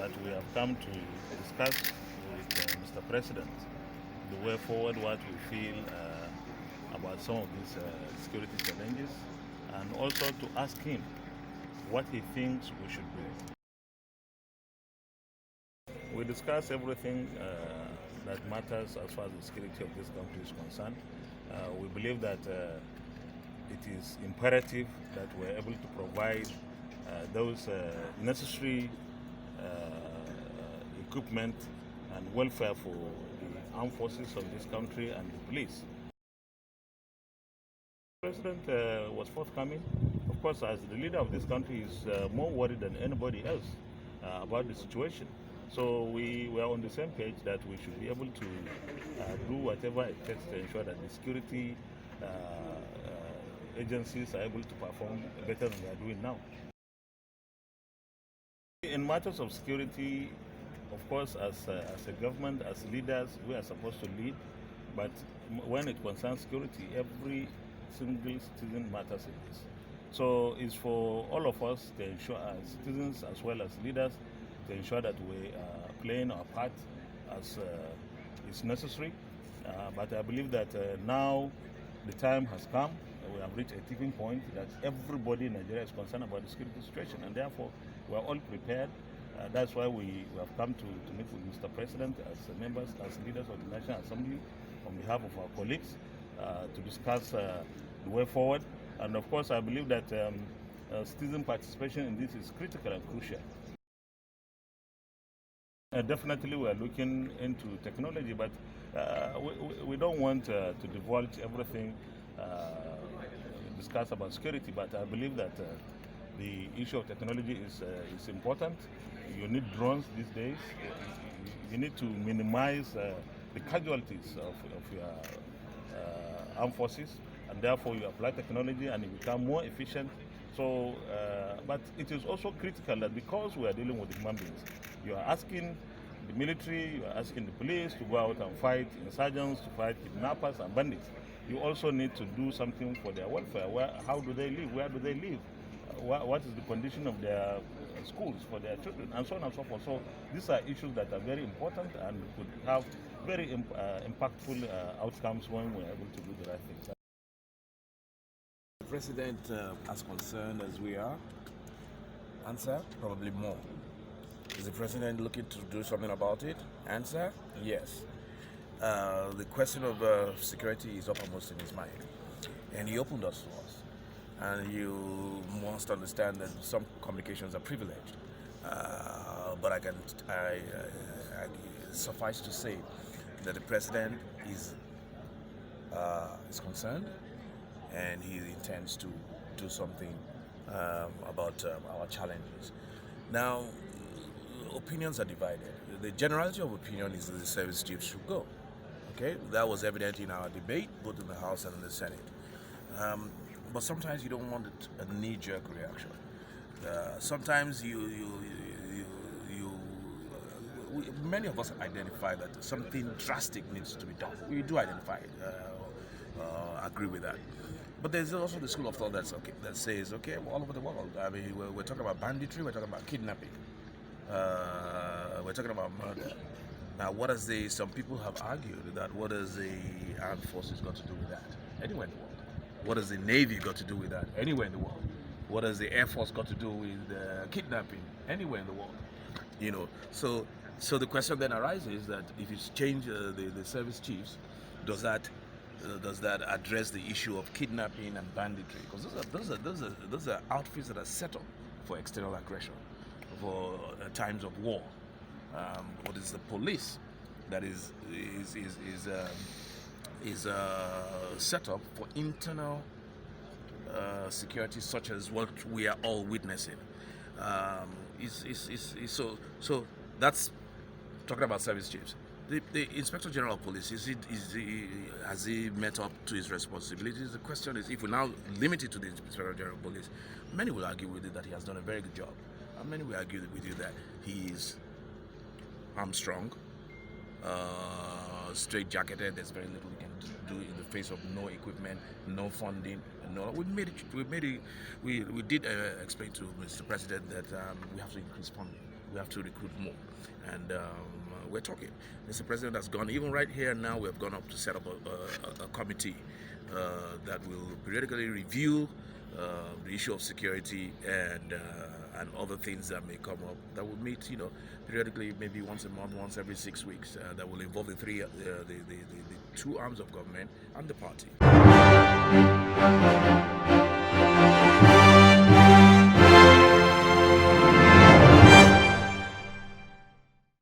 that we have come to discuss with Mr. President the way forward, what we feel about some of these security challenges, and also to ask him what he thinks we should do. We discuss everything that matters as far as the security of this country is concerned. We believe that it is imperative that we're able to provide those necessary equipment and welfare for the armed forces of this country and the police. The President was forthcoming. Of course, as the leader of this country, is more worried than anybody else about the situation. So we were on the same page that we should be able to do whatever it takes to ensure that the security agencies are able to perform better than they are doing now. In matters of security, of course, as a government, as leaders, we are supposed to lead. But when it concerns security, every single citizen matters in this. So it's for all of us to ensure, as citizens as well as leaders, to ensure that we are playing our part as is necessary. But I believe that now the time has come. We have reached a tipping point that everybody in Nigeria is concerned about the security situation, and therefore we are all prepared. That's why we have come to meet with Mr. President as members, as leaders of the National Assembly, on behalf of our colleagues, to discuss the way forward. And of course, I believe that citizen participation in this is critical and crucial. Definitely, we are looking into technology, but we don't want to divulge everything, discuss about security. But I believe that the issue of technology is important. You need drones these days. You need to minimize the casualties of your armed forces, and therefore you apply technology and you become more efficient. So, but it is also critical that because we are dealing with human beings, you are asking the military, you are asking the police to go out and fight insurgents, to fight kidnappers and bandits. You also need to do something for their welfare. How do they live? Where do they live? What is the condition of their schools for their children, and so on and so forth. So these are issues that are very important and could have very impactful outcomes when we're able to do the right thing. The President, as concerned as we are, answer, probably more. Is the President looking to do something about it? Answer, yes. The question of security is uppermost in his mind, and he opened us to us. And you must understand that some communications are privileged, but I suffice to say that the President is concerned, and he intends to do something about our challenges. Now, opinions are divided. The generality of opinion is that the service chiefs should go. Okay, that was evident in our debate, both in the House and in the Senate. But sometimes you don't want a knee-jerk reaction. Sometimes many of us identify that something drastic needs to be done. We do identify it, agree with that. But there's also the school of thought that says, okay, well, all over the world. I mean, we're talking about banditry, we're talking about kidnapping, we're talking about murder. Now, some people have argued that what has the armed forces got to do with that? Anywhere in the world. What has the Navy got to do with that? Anywhere in the world. What has the Air Force got to do with kidnapping? Anywhere in the world. You know, so the question then arises that if you change the service chiefs, does that address the issue of kidnapping and banditry? Because those are outfits that are set up for external aggression, for times of war. What is the police that is set up for internal security, such as what we are all witnessing. So that's talking about service chiefs. The Inspector General of Police, has he met up to his responsibilities? The question is, if we now limit it to the Inspector General of Police, many will argue with it that he has done a very good job, and many will argue with you that he is armstrong, straight-jacketed. There's very little he can do in the face of no equipment, no funding. We did explain to Mr. President that we have to increase funding. We have to recruit more. And we're talking. Mr. President has gone, even right here now, we have gone up to set up a committee that will periodically review the issue of security and other things that may come up, that will meet, periodically, maybe once a month, once every 6 weeks, that will involve the two arms of government and the party.